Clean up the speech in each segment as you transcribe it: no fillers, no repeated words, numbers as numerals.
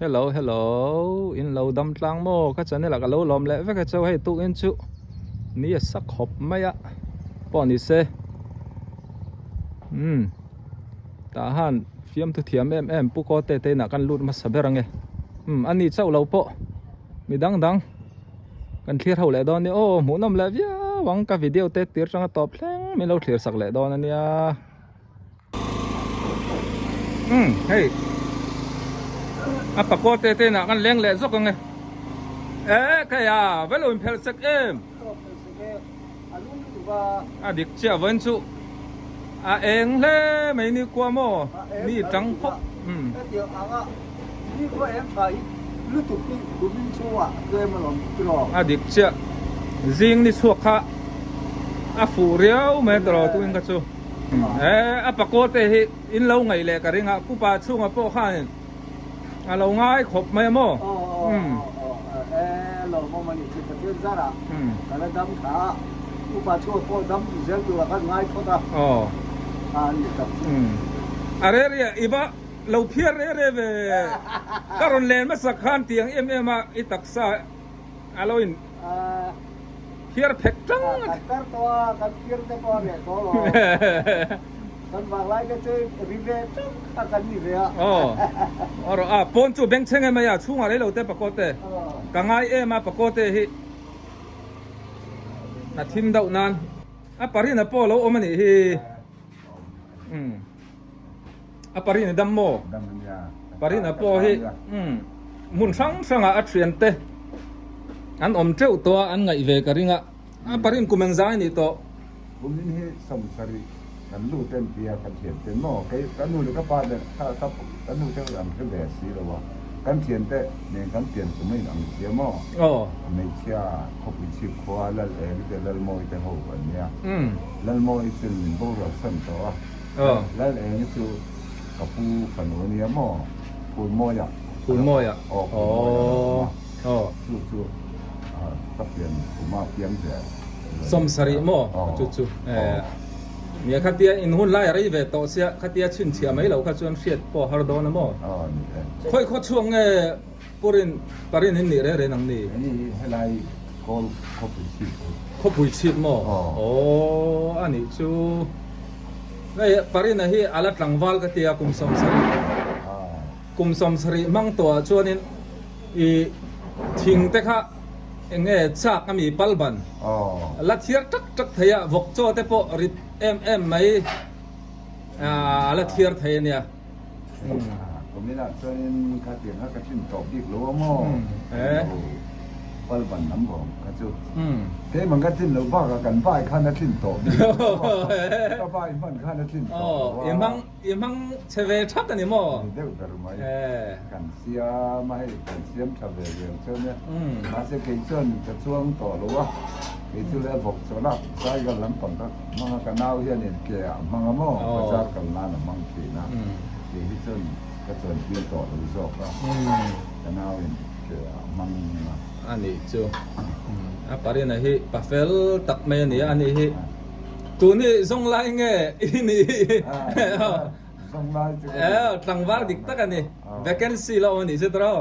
hello in lo dam tlang mo ka chane la ka lo lom le ve ka chau hei tu in chu ni sak khop maya po ni se ta han fiam thu thiam em pu ko te na kan lut ma saberange ani chau lo po mi dang kan clear ho le don ni o mu nam le via wang ka video te tir chang top thleng mi lo clear sak le don ania hey apa ko te na kan leng le zok nge kaya velo in pel sak em adik chia wen chu eng le mai ni kwa mo ni trắng phok ni ko em thai lu tu pi ku min chu ke ma lom tro adik chia zing ni suak kha fu riau me tro tu in ka chu apa ko te hi in lo ngai le ka ringa ku pa chu nga po khan lo ngai khop mai mo lo mo mani chi ka tir zara kala dam kha ku pa chu po dam zel tu ka ngai ko ta ni ka are ria iba lo phiar re ve karon len ma sakhan tiang em a itaksa aloin phiar phek tang kar to ka phiar te ko re ko lo kan wang lai ka chơi rive tang ka ni re oro pon chu beng cheng ma ya chunga le lo te pakote ka ngai em a pakote hi na thim dau nan pari na po lo omani hi pari na dam mo pari na po hi mun sang a thian te an om treu to an ngai ve ka ringa parin kumeng zai ni to bumin hi som sari kan lu ten pia kan thian ten mo kai kan nu le ka pa le ka kan nu te am ke le si lo wa kan thian te ne kan thian ku mai ang sia mo mai chia ko pi chi ko la le te lal mo te ho an ya lal mo i sin bo ro san to lal le ni chu ka pu kan no ni mo pu mo ya chu ta plian ku ma piang de som sari mo chu mi khatia in hun lai rai ve to sia khatia chin chia mai lo kha chuan hriat po har do na mo khoi kho chuang nge parin hin ni re nang ni helai kol kho pui chi mo ani chu ngai parin a hi ala tlangwal ka tia kum som sari mang to chuanin I thing te kha enge chak ami palban la thiar tak thaya vok cho te po rit em mai la thiar thaya nia komina chuanin ka tiang ka chin top dik lo mo palban nam bo ka chu te man ka chin lo ba ka kan bai khan na chin top ka bai man khan na chin top imang cheve thak ani mo de ka ru mai kan sia mai kan siam thave le chuan ne ma se ke chuan ka chuang to lo wa ke chu le vok so la sai ga lam pang ka ma ka nau hian ne ke ma mo ka sa kan la na mang ki na ke hi chuan ka chuan pi to lo zo ka nau in ke mang ani chu parin a hi pafel tak me ni ani hi tu ni zong lai nge ini zong lai tlangwal dik tak ani vacancy lo ni se tro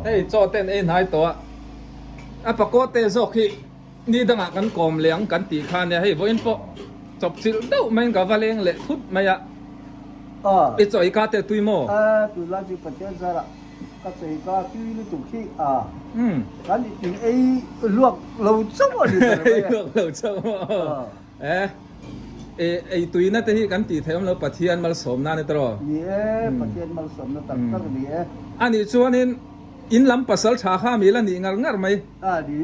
hey cho ten e nai to pakote zok hi ni danga kan kom leng kan ti khan ya hei voin po chop sil dau men ka valeng le thut maya e choi ka te tui mo tu la ji patel zara ka sei ka ki lu tu khi kan ti ei luak lo chau ni luak lo chau tui na te hi kan ti theom lo pathian mal som na ni tro ni pathian mal som na tak tak ni ani chuanin in lam pasal tha kha mi la ni ngar mai ni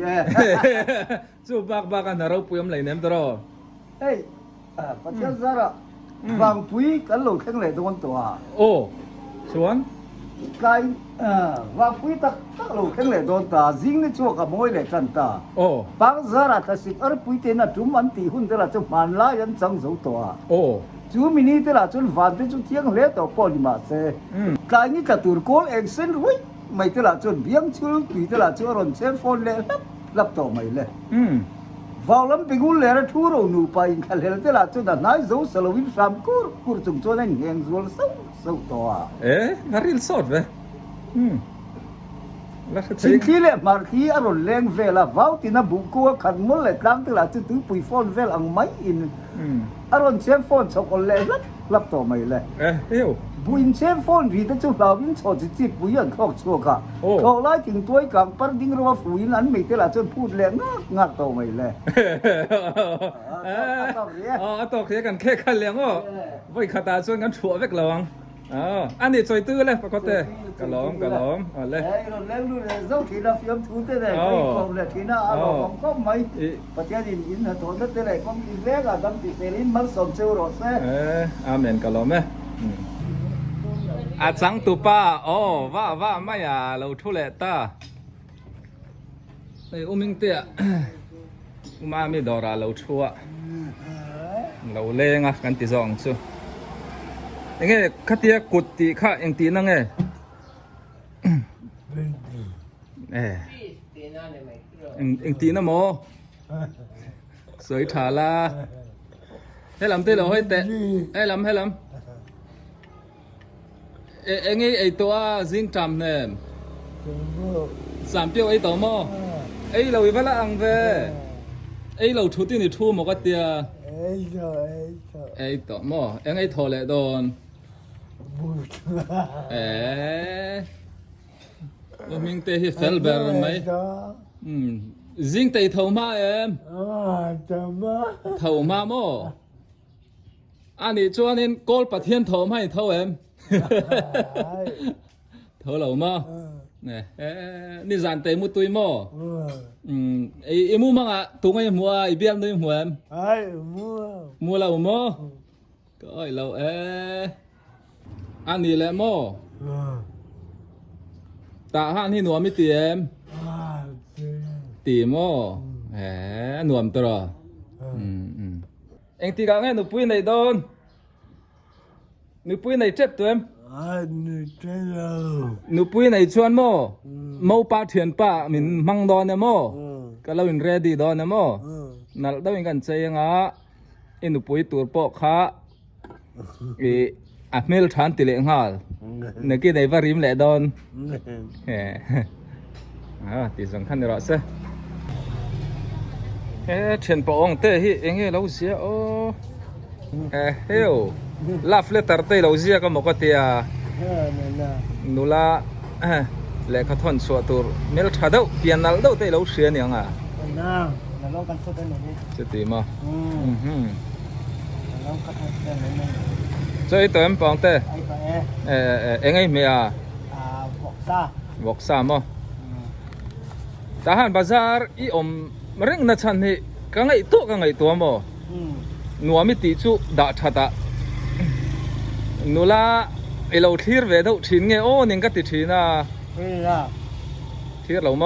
chu bak an ro puam lai nem tro hey pathian zara bang pui kan lo khang le don to chuan cái và quý tắc lâu khen lệ đồn ta riêng cái chỗ cả mỗi lệ chân ta bác giờ là ta xịt ở quý tên là chúng ăn tỷ hun thế là chúng màn lá nhân chẳng dấu tòa chú mini thế là chúng vạn thế chúng tiếng lệ tàu bỏ đi mà xe cái như cả tụi cô anh xin rồi mày thế là chúng biếng chú tùy thế là chú rồi xem phone lệ lắp tàu mày lệ vào lắm bị gul lệ thu rồi nụ bay cái lệ thế là chúng ta nói dấu sờ lâu sam cur chúng cho nên nghe rồi sâu tòa haril sốt vậy แล้ว สิ่งที่เล่มาที่อารมณ์แรงเวลาว้าวที่น่าบุกกัวขันมุลเลยตั้งที่ละจะถือปุยฟอนเวลอังไม่อินอารมณ์เชฟฟอนชกคนเล่รับต่อไม่เลยเฮ้ยบุญเชฟฟอนวีแต่จุดเราวินชอจิตบุญยันข้อชัวค่ะเขาไล่ถึงตัวกลางปันดิ้งรัวฝูยนั้นไม่ที่ละจนพูดแรงงักต่อไม่เลยต่อเขียกันแค่คันเลี้ยงว่าไว้ขาตาส่วนกันชั่วเวกระวังอันนี้ซอยตื้อเลยปกติกระหล่อมเลยแล้วดูเลยเจ้าที่เราเฟียมทุนแต่ไหนก็คงเลยที่น่าอารมณ์ก็ไม่ประเทศอินทนแต่ไหนก็มีแรงอ่ะดังที่เซรินมันสมเชื่อรสเซ่อาเมนกระหล่อมไหมอาจังตุป้าว่าไม่เราทุเรศตาไอ้อุ้มิงเตี้ยมาไม่ดอราเราชั่วเราเล่งอ่ะกันติซองซูยังไงขัดเตียกุดตีข้ายังตีนั่งไงยังตีนะโมสวยถาลาให้ลำเตี้ยเราให้เตะให้ลำเอ็งไอตัวซิงจำเนี่ยสามเปียวไอตัวโมไอเราอีกแล้วอังเวไอเราชุดที่นี่ทูหมกเตียไอตัวโมเอ็งไอทอเลโดนมิงเตะเฟลเบอร์ไหมซิงเตะเท่ามาเท่ามาโมอันนี้ชวนนี่กอลปะเทียนเท่าไม่เท่าเท่าเรามาเนี่ยนี่จานเตะมุตุยโมไอมูมังอ่ะตัวไงมัวไอเบี้ยด้วยหัวมัวเราโมก็ไอเราอันนี้แหละโมตาห้านที่หนวมไม่เตรียมตีโมหนวมตัวเอ็งตีกันไงหนูปุ้ยในโดนหนูปุ้ยในเจ็บตัวเอ็มหนูปุ้ยในชวนโมเมาป้าเถื่อนป้ามินมังดอนเนี่ยโมก็เราอินเรดี้ดอนเนี่ยโมนั่นเราอินกันใจยังอ่ะอินหนูปุ้ยตัวปอกขาอ่ะเมลทันติเลงฮาลนึกกี่ได้ว่าริมแหละดอนที่สำคัญเราเสียเช่นปองเตะฮีเองเราเสียโอ้เฮ้ยลาฟเลตร์เตะเราเสียก็บอกว่าเตียนูละเล็กทอนสวดตัวเมลทัดเอาเปลี่ยนนั่งเอาเตะเราเสียเนี่ยอ่ะเรากันสุดเลยนี่จะตีมั้งเราก็ทำได้ไหม所以對咁講的，應該咩啊？鑊沙麼？但係巴扎伊唔認那餐呢，剛剛多麼？我咪地主打查打，努拉一路貼về đâu錢嘅，哦，你個地錢啊？係啦，貼路麼？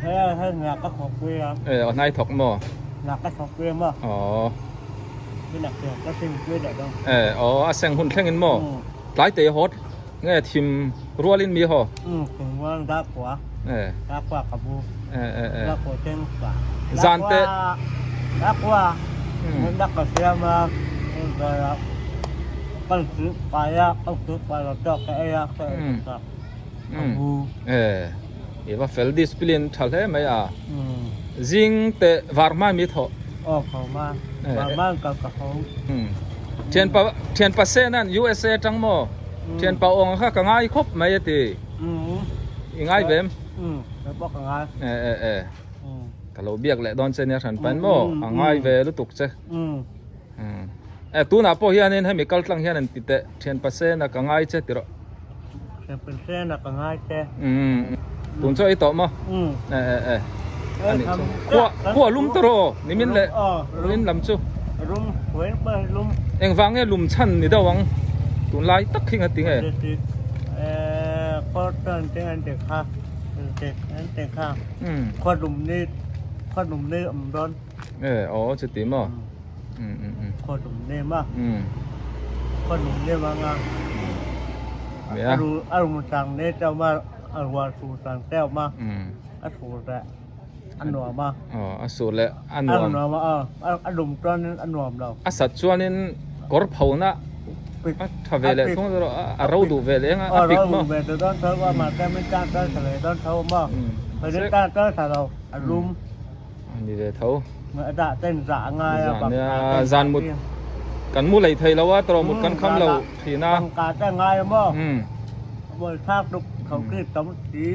係啊，係nhà các học quê à？ở nay thuộc麼？หนักก็ชอบเกลือมั้งไม่หนักเกลือก็เป็นเกลือได้บ้างเสียงหุ่นแข่งกันมั้งหลายเตะฮอตเนี่ยทีมรัวลินมีเหรอถึงว่ารักกว่ากับบูรักกว่าเต็มกว่าจานเตะรักกว่ารักกับเสียมาแล้วก็ซื้อไปแล้วก็ซื้อไปแล้วก็แค่แล้วก็กับบูว่าเฟลดิสพิลินทัลเลยไหมจิงเตะวาร์มามิทอเขามาวาร์มากับเขาเทียนปัสเซนั่น USA จังโมเทียนปาองค่ะก็ง่ายครบไหมตีง่ายเว้มแล้วบอกง่ายถ้าเราเบียกแหละดอนเซเนียฉันเป็นโมง่ายเวลุตุกเจ้ตัวน่ะพอเฮียนี่ให้มีกัลตังเฮียนั่นติดเตะเทียนปัสเซน่ะก็ง่ายเจ้ติโรเทียนปัสเซน่ะก็ง่ายเจ้ตุนช่วยต่อมั้งขั้วลุ่มตรอนี่มินเลยมินลำจูลุ่มเว้นไปลุ่มเอ็งฟังเนี่ยลุ่มชั้นนี่เด้อวังตุนไล่ตักขึ้นกันติงพอตอนเด็กเด็กค่ะเด็กค่ะขั้วลุ่มนี่ร้อนอ๋อจะตีมั้งขั้วลุ่มนี่มั้งขั้วลุ่มนี่มั้งอ่ะอารมณ์สั่งเนี่ยเจ้ามาอารมณ์สูสั่งแก้วมาสูแหละอันหนวมมาสูตรเลยอันหนวมมาอันหนุ่มตอนนั้นอันหนวมเราสัตว์ชวนนี้กอร์พาวนะ ถ้าเวลต้องเราดูเวลเองอ่ะปิกมั้ง về từ đó tới qua mà cái mấy cha tới thằng đó thâu mà phải đến ta tới thằng đâu ăn lum นี่เลยเท่า mà đã tên giả ngay gian mộtกันมูเลยไทยแล้วว่าตรอหมดกันคำเราทีน่า cả cái ngay mà bồi thác đục khẩu kia tống tí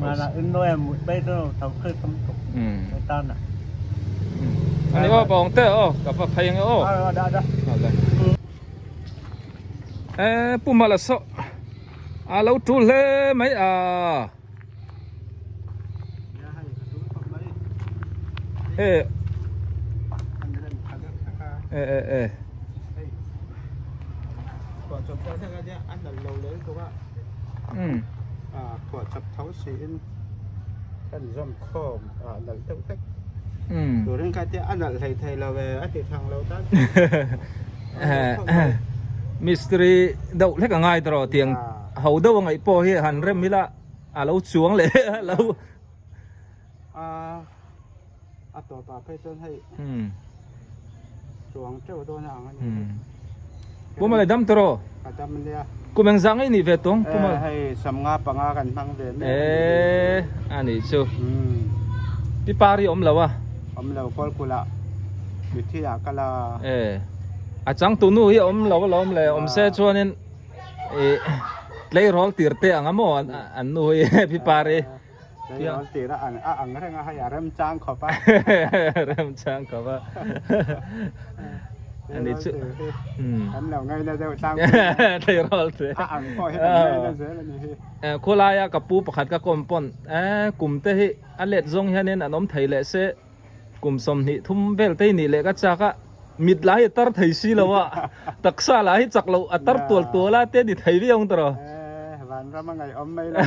mà là in đôi em một bên đâu khẩu kia tống tục người ta nè อันนี้ว่าปองเต้กับพยังđã ปุ่มมาละสเราจูเล่ไหมเอquả chụp cái thằng kia ăn lần lâu đấy cô ạ quả chụp thấu xịn ăn răm khom lần tiêu tích rồi đến cái ăn lần thầy là về ăn thịt thằng lâu tát มิสตรีเดาเล็กง่ายตลอดเตียงเขาเดาไงพอเฮหันเริ่มมิละเราช่วงเลยเราตัวปลาไปจนให้ช่วงเจ้าตัวหนังพวกมันเลยดำตลอดกูแมงซังไอ้นี่เวทงพวกมันให้สำงาปังอากันพังเดินอันนี้ชูพี่ปารีอมแล้ววะเราก็กุละวิทยากละอาจังตุนูฮีอมเราล้อมเลยอมเสชวนินเลยรอลตีร์เตะงั้นมั้งอันนู้ฮีพี่ปารีเลยรอลตีร์อันนั้นให้เริ่มจ้างขอป่ะเริ่มจ้างขอป่ะอันนี้ชื่ออันเราไงเราจะจ้างเลยรอลเตะอันก็ให้เราได้เสียแล้วนี่โคลายกับปูประคัดกับกลมปนกลุ่มเตะฮีอันเล็ดซงเฮนินอันน้ำไทยเละเสกลุ่มสมนิทุ่มเบลเตนี่เละก็จ้าก็มิดหลายตัดไทยสิแล้ววะตักษาหลายจักเราตัดตัวละเต้ดิไทยวิ่งตลอดวันเรามาไงอมไม่เลย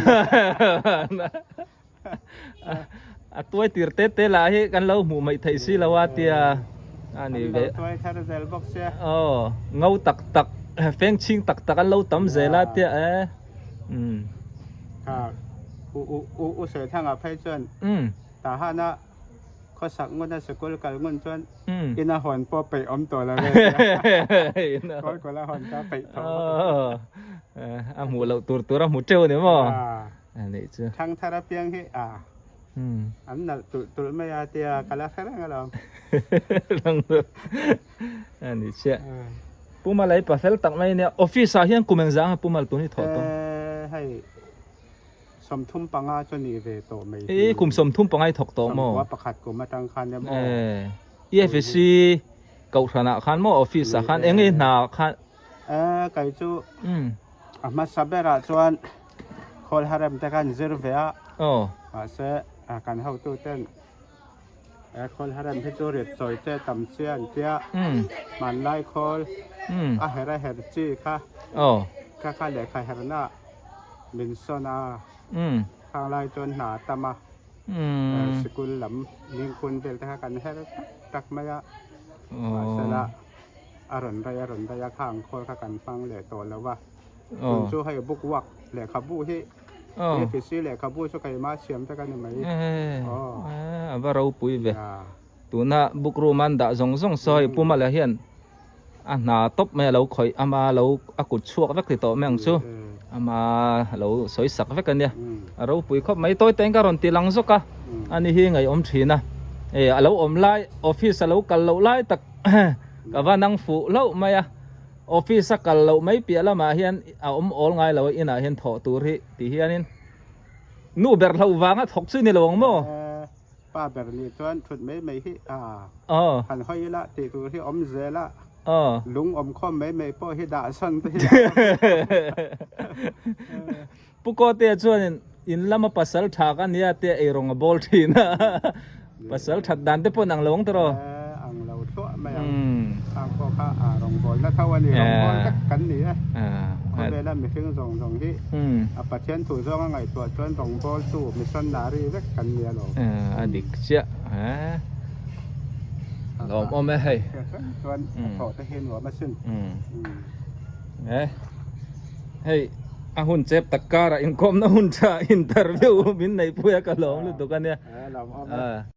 ตัวตีร์เต้หลายกันเราหมู่ไม่ไทยสิแล้ววะเตียอันนี้เว้ยเงาตักแฟงชิงตักกันเราตั้มเจละเตียอุเสทั้งอภัยจนแต่ฮะนะเขาสักงวดนั้นสกุลกันงวดจนกินอาหารพอไปอมตัวแล้วเลยก็ละหอนก็ไปต่อหมูเราตัวเราหมูเจ้าเนี่ยมั้งอันนี้จ้ะทั้งทาราเปียงที่อันนั้นตัวไม่อาเตียกันละแค่นั้นเราอันนี้เจ้ะปุ่มอะไรปะเฟลตักไม่เนี่ยออฟฟิศอาเฮียนกุมเองจ้าปุ่มอะไรตัวนี้ถอดตัวให้สมทุ่มปังอาจนนี่เวโตไม่กุมสมทุ่มปังไอถกโตมั้งว่าประคัดกุมมาตั้งคันเนี่ยมั้งEFC เก่าธนาคารมั้งออฟฟิศอาคารเองไงหนาคันไก่จูมาสับเบราจวนคนฮาร์มแต่กันเซอร์เวียมาเสกันเข้าตู้เต้นคนฮาร์มที่จูเรียดจอยเจ้ต่ำเสียนเจ้ามันไล่คนเฮร่เฮรจีค่ะข้าเหลือใครเฮรน่ามินโซนาข้างไล่จนหนาตามาสกุลหลำลิงคุณเดลแต่กันเฮรตักมายะเสละอร่อยข้างคนกันฟังเหลือตัวแล้วว่าคุณช่วยให้บุกวักเหลือขับบุที่ฟิสิเหลือขับบุช่วยมาเชื่อมแต่กันไหมว่าเราปุยเวตัวน่ะบุกโรมันด่าส่งซอยปุ่มอะไรเฮียนน่าตบแม่เราคอยมาเรากุดชั่ววักติดต่อแม่งชูมาเราสวยสักวักกันเนี่ยเราปุยเขาไม่ต้อยแต่งการันตีหลังสุกะอันนี้เฮียไงอมทีนะเราอมไล่ออฟฟิศเรากันเราไล่ตักกับว่านั่งฝูเราไม่ออฟฟิศกันเราไม่เปียละมาเฮียนเอาอมออลไงเราอินะเฮียนถอตัวที่เฮียนินนู่เบอร์เราวางอ่ะถกซื้อในหลวงมั้งป้าเบอร์นี่จวนชุดไม่ฮิหันห้อยละตีตัวที่อมเจละลุงอมข้อไม่ป้อฮิดาสันที่ปุกโกเตจวนอินละมาปัสสัลทากันเนี่ยเตะไอรงบอลทีนะปัสสัลถัดดันเตะปนังหลวงตลอดเราทั่วไม่เอาทางพ่อข้ารองบอลแล้วถ้าวันนี้รองบอลกันนี่นะเวลาไม่ถึงสองที่ปัจเจียนถูกต้องไงตัวจนรองบอลสู้ไม่สันดารีเล็กกันเนี่ยหรออดีตเจ้าเราเอาไม่ให้จนถอดจะเห็นหัวมาซึ่งเฮ้ยหุ่นเจ็บตะการอินคอมนะหุ่นจะอินเตอร์วิวมินในผู้ยากระหลงหรือตัวกันเนี่ย